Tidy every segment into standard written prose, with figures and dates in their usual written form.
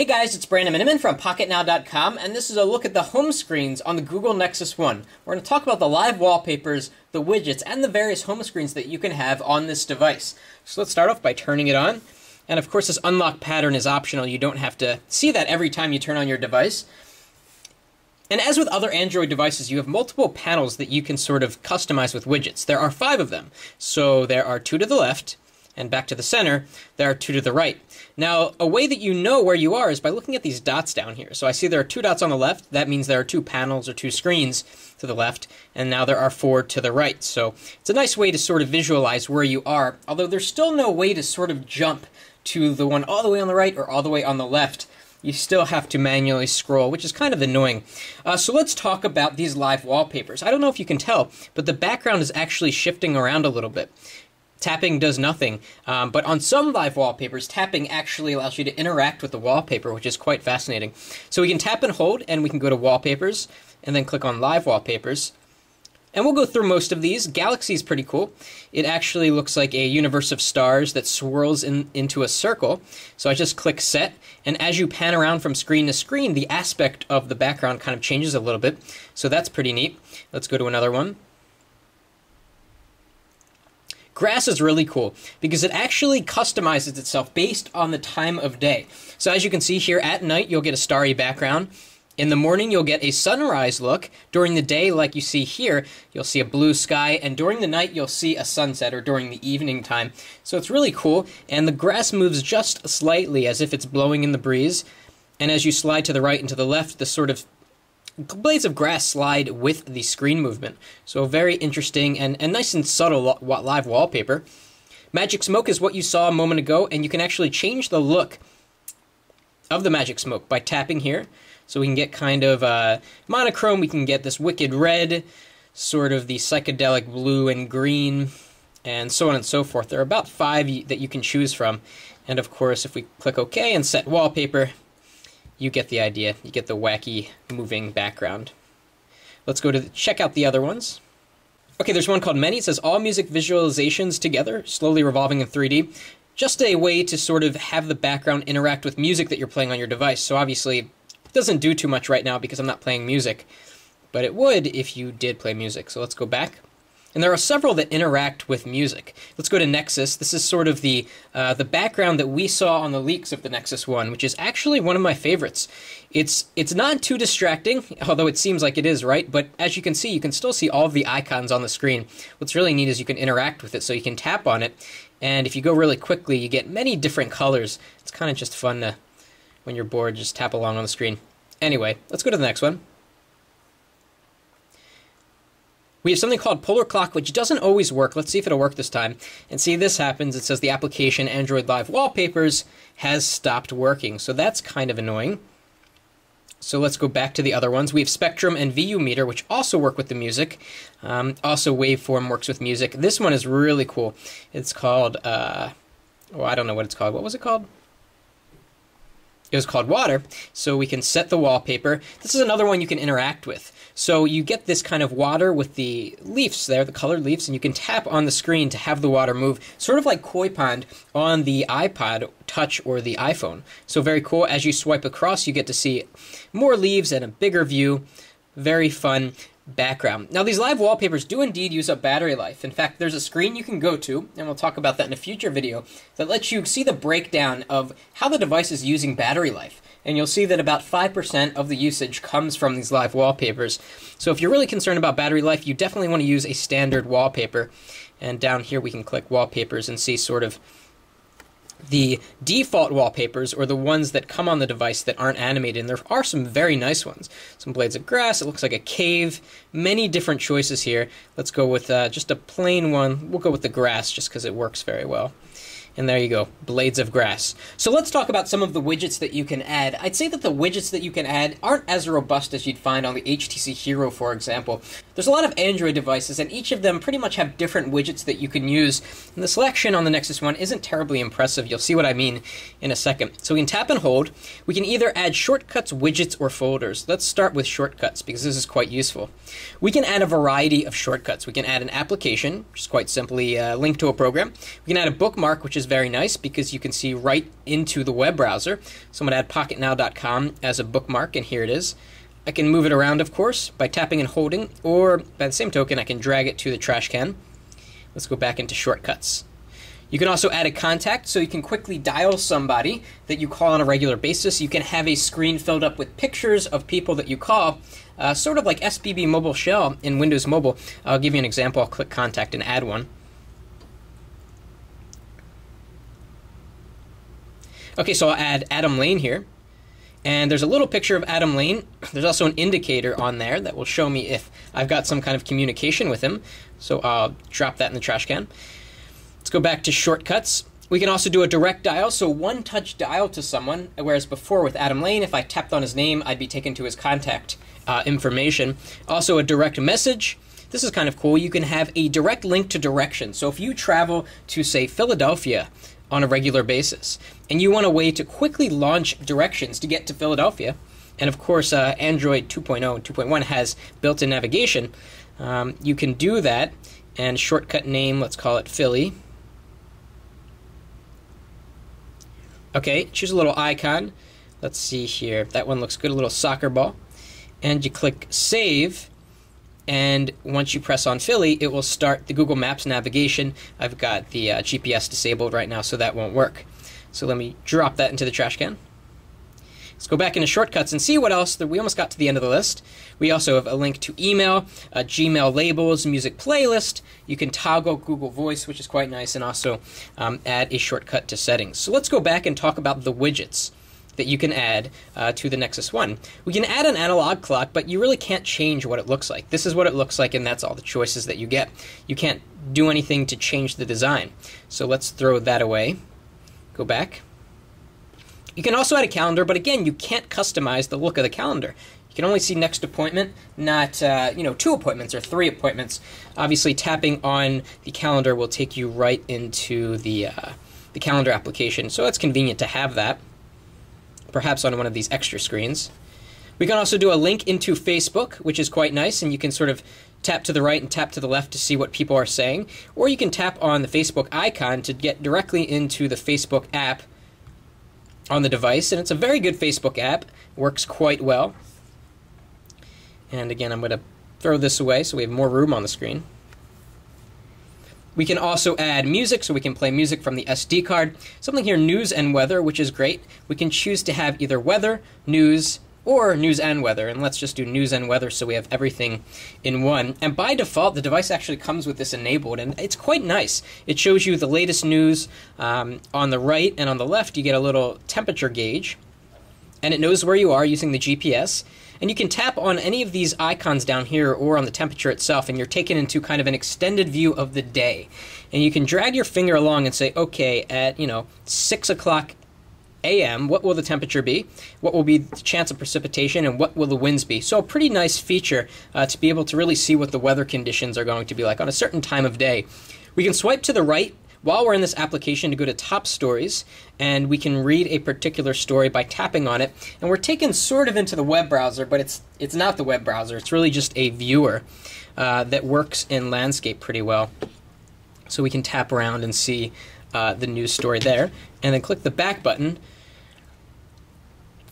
Hey guys, it's Brandon Miniman from Pocketnow.com, and this is a look at the home screens on the Google Nexus One. We're going to talk about the live wallpapers, the widgets, and the various home screens that you can have on this device. So let's start off by turning it on. And of course, this unlock pattern is optional. You don't have to see that every time you turn on your device. And as with other Android devices, you have multiple panels that you can sort of customize with widgets. There are 5 of them. So there are 2 to the left, and back to the center, there are 2 to the right. Now, a way that you know where you are is by looking at these dots down here. So I see there are 2 dots on the left. That means there are 2 panels or 2 screens to the left, and now there are 4 to the right. So it's a nice way to sort of visualize where you are, although there's still no way to sort of jump to the one all the way on the right or all the way on the left. You still have to manually scroll, which is kind of annoying. So let's talk about these live wallpapers. I don't know if you can tell, but the background is actually shifting around a little bit. Tapping does nothing, but on some live wallpapers, tapping actually allows you to interact with the wallpaper, which is quite fascinating. So we can tap and hold, and we can go to Wallpapers, and then click on Live Wallpapers. And we'll go through most of these. Galaxy is pretty cool. It actually looks like a universe of stars that swirls into a circle. So I just click Set, and as you pan around from screen to screen, the aspect of the background kind of changes a little bit. So that's pretty neat. Let's go to another one. Grass is really cool because it actually customizes itself based on the time of day. So as you can see here, at night you'll get a starry background. In the morning you'll get a sunrise look. During the day, like you see here, you'll see a blue sky, and during the night you'll see a sunset, or during the evening time. So it's really cool, and the grass moves just slightly as if it's blowing in the breeze. And as you slide to the right and to the left, the sort of blades of grass slide with the screen movement. So very interesting and nice and subtle live wallpaper. Magic smoke is what you saw a moment ago, and you can actually change the look of the magic smoke by tapping here. So we can get kind of monochrome, we can get this wicked red, sort of the psychedelic blue and green, and so on and so forth. There are about 5 that you can choose from. And of course, if we click OK and set wallpaper, you get the idea. You get the wacky moving background. Let's go to check out the other ones. Okay, there's one called Many. It says all music visualizations together, slowly revolving in 3D. Just a way to sort of have the background interact with music that you're playing on your device. So obviously, it doesn't do too much right now because I'm not playing music, but it would if you did play music. So let's go back. And there are several that interact with music. Let's go to Nexus. This is sort of the background that we saw on the leaks of the Nexus One, which is actually one of my favorites. It's not too distracting, although it seems like it is, right? But as you can see, you can still see all of the icons on the screen. What's really neat is you can interact with it, so you can tap on it, and if you go really quickly, you get many different colors. It's kind of just fun to, when you're bored, just tap along on the screen. Anyway, let's go to the next one. We have something called Polar Clock, which doesn't always work. Let's see if it'll work this time. And see, this happens. It says the application Android Live Wallpapers has stopped working. So that's kind of annoying. So let's go back to the other ones. We have Spectrum and VU Meter, which also work with the music. Also, Waveform works with music. This one is really cool. It's called, I don't know what it's called. What was it called? It was called Water. So we can set the wallpaper. This is another one you can interact with. So you get this kind of water with the leaves there, the colored leaves, and you can tap on the screen to have the water move, sort of like Koi Pond on the iPod Touch or the iPhone. So very cool. As you swipe across, you get to see more leaves and a bigger view. Very fun background. Now, these live wallpapers do indeed use up battery life. In fact, there's a screen you can go to, and we'll talk about that in a future video, that lets you see the breakdown of how the device is using battery life. And you'll see that about 5% of the usage comes from these live wallpapers. So if you're really concerned about battery life, you definitely want to use a standard wallpaper. And down here we can click Wallpapers and see sort of the default wallpapers, or the ones that come on the device that aren't animated. And there are some very nice ones. Some blades of grass, it looks like a cave, many different choices here. Let's go with just a plain one. We'll go with the grass just because it works very well. And there you go, blades of grass. So let's talk about some of the widgets that you can add. I'd say that the widgets that you can add aren't as robust as you'd find on the HTC Hero, for example. There's a lot of Android devices, and each of them pretty much have different widgets that you can use. And the selection on the Nexus One isn't terribly impressive. You'll see what I mean in a second. So we can tap and hold. We can either add shortcuts, widgets, or folders. Let's start with shortcuts, because this is quite useful. We can add a variety of shortcuts. We can add an application, which is quite simply a link to a program. We can add a bookmark, which is is very nice because you can see right into the web browser. So I'm going to add pocketnow.com as a bookmark, and here it is. I can move it around, of course, by tapping and holding, or by the same token, I can drag it to the trash can. Let's go back into shortcuts. You can also add a contact, so you can quickly dial somebody that you call on a regular basis. You can have a screen filled up with pictures of people that you call, sort of like SBB Mobile Shell in Windows Mobile. I'll give you an example. I'll click Contact and add one. Okay, so I'll add Adam Lane here. And there's a little picture of Adam Lane. There's also an indicator on there that will show me if I've got some kind of communication with him. So I'll drop that in the trash can. Let's go back to shortcuts. We can also do a direct dial, so one-touch dial to someone, whereas before with Adam Lane, if I tapped on his name, I'd be taken to his contact information. Also a direct message. This is kind of cool. You can have a direct link to directions. So if you travel to, say, Philadelphia on a regular basis, and you want a way to quickly launch directions to get to Philadelphia, and of course Android 2.0 and 2.1 has built-in navigation, you can do that, and shortcut name, let's call it Philly. Okay, choose a little icon. Let's see here. That one looks good, a little soccer ball. And you click Save, and once you press on Philly, it will start the Google Maps navigation. I've got the GPS disabled right now, so that won't work. So let me drop that into the trash can. Let's go back into shortcuts and see what else. We almost got to the end of the list. We also have a link to email, Gmail labels, music playlist. You can toggle Google Voice, which is quite nice, and also add a shortcut to settings. So let's go back and talk about the widgets that you can add to the Nexus One. We can add an analog clock, but you really can't change what it looks like. This is what it looks like, and that's all the choices that you get. You can't do anything to change the design. So let's throw that away. Go back. You can also add a calendar, but again, you can't customize the look of the calendar. You can only see next appointment, not 2 appointments or 3 appointments. Obviously, tapping on the calendar will take you right into the calendar application, so it's convenient to have that, perhaps on one of these extra screens. We can also do a link into Facebook, which is quite nice, and you can sort of tap to the right and tap to the left to see what people are saying, or you can tap on the Facebook icon to get directly into the Facebook app on the device, and it's a very good Facebook app. Works quite well. And again, I'm going to throw this away so we have more room on the screen. We can also add music, so we can play music from the SD card. Something here, news and weather, which is great. We can choose to have either weather, news, or news and weather, and let's just do news and weather so we have everything in one. And by default, the device actually comes with this enabled, and it's quite nice. It shows you the latest news on the right, and on the left you get a little temperature gauge, and it knows where you are using the GPS. And you can tap on any of these icons down here or on the temperature itself, and you're taken into kind of an extended view of the day. And you can drag your finger along and say, okay, at 6 o'clock a.m., what will the temperature be? What will be the chance of precipitation? And what will the winds be? So a pretty nice feature to be able to really see what the weather conditions are going to be like on a certain time of day. We can swipe to the right while we're in this application to go to Top Stories, and we can read a particular story by tapping on it. And we're taken sort of into the web browser, but it's not the web browser. It's really just a viewer that works in landscape pretty well. So we can tap around and see the news story there, and then click the back button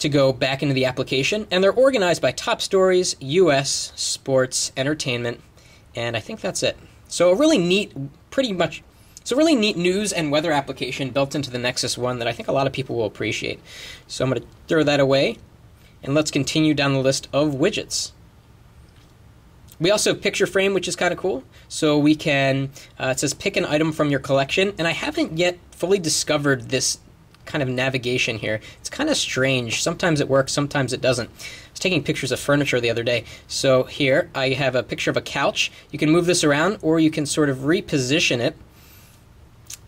to go back into the application. And they're organized by top stories, US, sports, entertainment, and I think that's it. So a really neat, really neat news and weather application built into the Nexus One that I think a lot of people will appreciate. So I'm going to throw that away, and let's continue down the list of widgets. We also have Picture Frame, which is kind of cool. So we can, it says pick an item from your collection, and I haven't yet fully discovered this kind of navigation here. It's kind of strange. Sometimes it works, sometimes it doesn't. I was taking pictures of furniture the other day. So here I have a picture of a couch. You can move this around, or you can sort of reposition it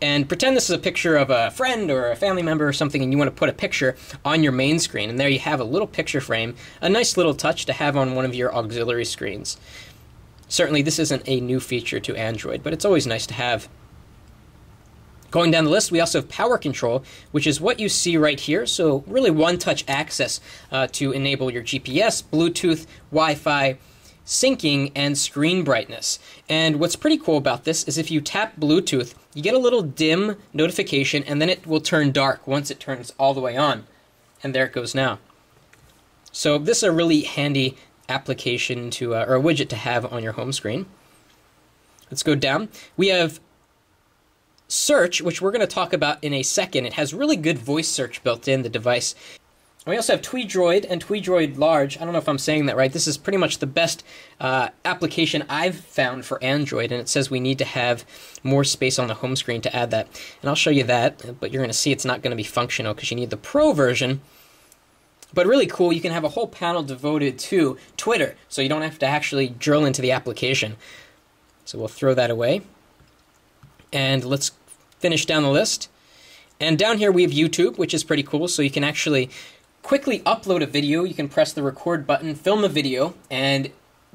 and pretend this is a picture of a friend or a family member or something, and you want to put a picture on your main screen. And there you have a little picture frame, a nice little touch to have on one of your auxiliary screens. Certainly this isn't a new feature to Android, but it's always nice to have. Going down the list, we also have power control, which is what you see right here. So really one-touch access to enable your GPS, Bluetooth, Wi-Fi, syncing and screen brightness. And what's pretty cool about this is if you tap Bluetooth, you get a little dim notification, and then it will turn dark once it turns all the way on. And there it goes now. So this is a really handy application to, or a widget to have on your home screen. Let's go down. We have search, which we're going to talk about in a second. It has really good voice search built in the device. We also have TweeDroid and TweeDroid Large. I don't know if I'm saying that right. This is pretty much the best application I've found for Android, and it says we need to have more space on the home screen to add that. And I'll show you that, but you're going to see it's not going to be functional because you need the Pro version. But really cool, you can have a whole panel devoted to Twitter, so you don't have to actually drill into the application. So we'll throw that away. And let's finish down the list. And down here we have YouTube, which is pretty cool, so you can actually quickly upload a video. You can press the record button, film a video, and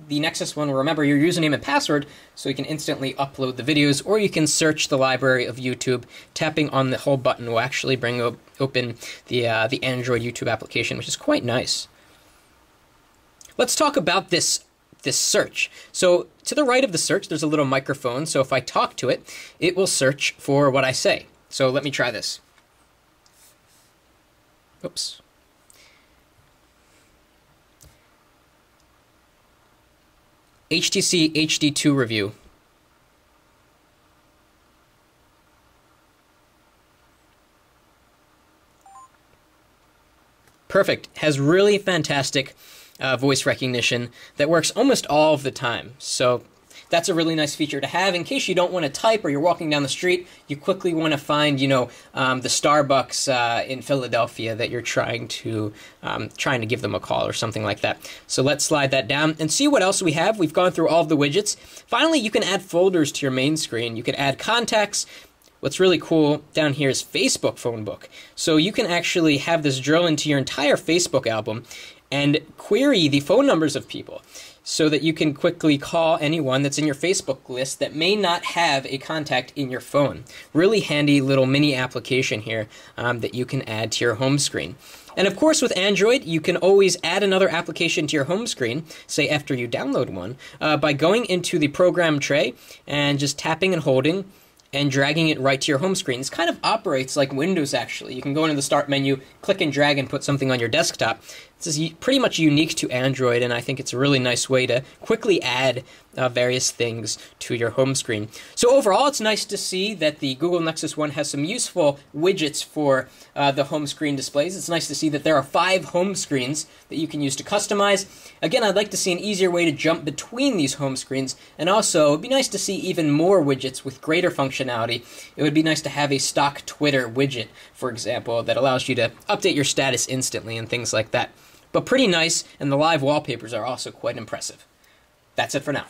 the Nexus One will remember your username and password, so you can instantly upload the videos, or you can search the library of YouTube. Tapping on the whole button will actually bring open the Android YouTube application, which is quite nice. Let's talk about this search. So to the right of the search, there's a little microphone, so if I talk to it, it will search for what I say. So let me try this. Oops. HTC HD2 review. Perfect. Has really fantastic voice recognition that works almost all of the time. So that's a really nice feature to have in case you don't want to type or you're walking down the street. You quickly want to find, the Starbucks in Philadelphia that you're trying to give them a call or something like that. So let's slide that down and see what else we have. We've gone through all of the widgets. Finally, you can add folders to your main screen. You can add contacts. What's really cool down here is Facebook phone book. So you can actually have this drill into your entire Facebook album and query the phone numbers of people so that you can quickly call anyone that's in your Facebook list that may not have a contact in your phone. Really handy little mini application here that you can add to your home screen. And of course with Android, you can always add another application to your home screen, say after you download one, by going into the program tray and just tapping and holding and dragging it right to your home screen. This kind of operates like Windows, actually. You can go into the Start menu, click and drag, and put something on your desktop. This is pretty much unique to Android, and I think it's a really nice way to quickly add various things to your home screen. So overall, it's nice to see that the Google Nexus One has some useful widgets for the home screen displays. It's nice to see that there are 5 home screens that you can use to customize. Again, I'd like to see an easier way to jump between these home screens, and also it'd be nice to see even more widgets with greater functionality. It would be nice to have a stock Twitter widget, for example, that allows you to update your status instantly and things like that. But pretty nice, and the live wallpapers are also quite impressive. That's it for now.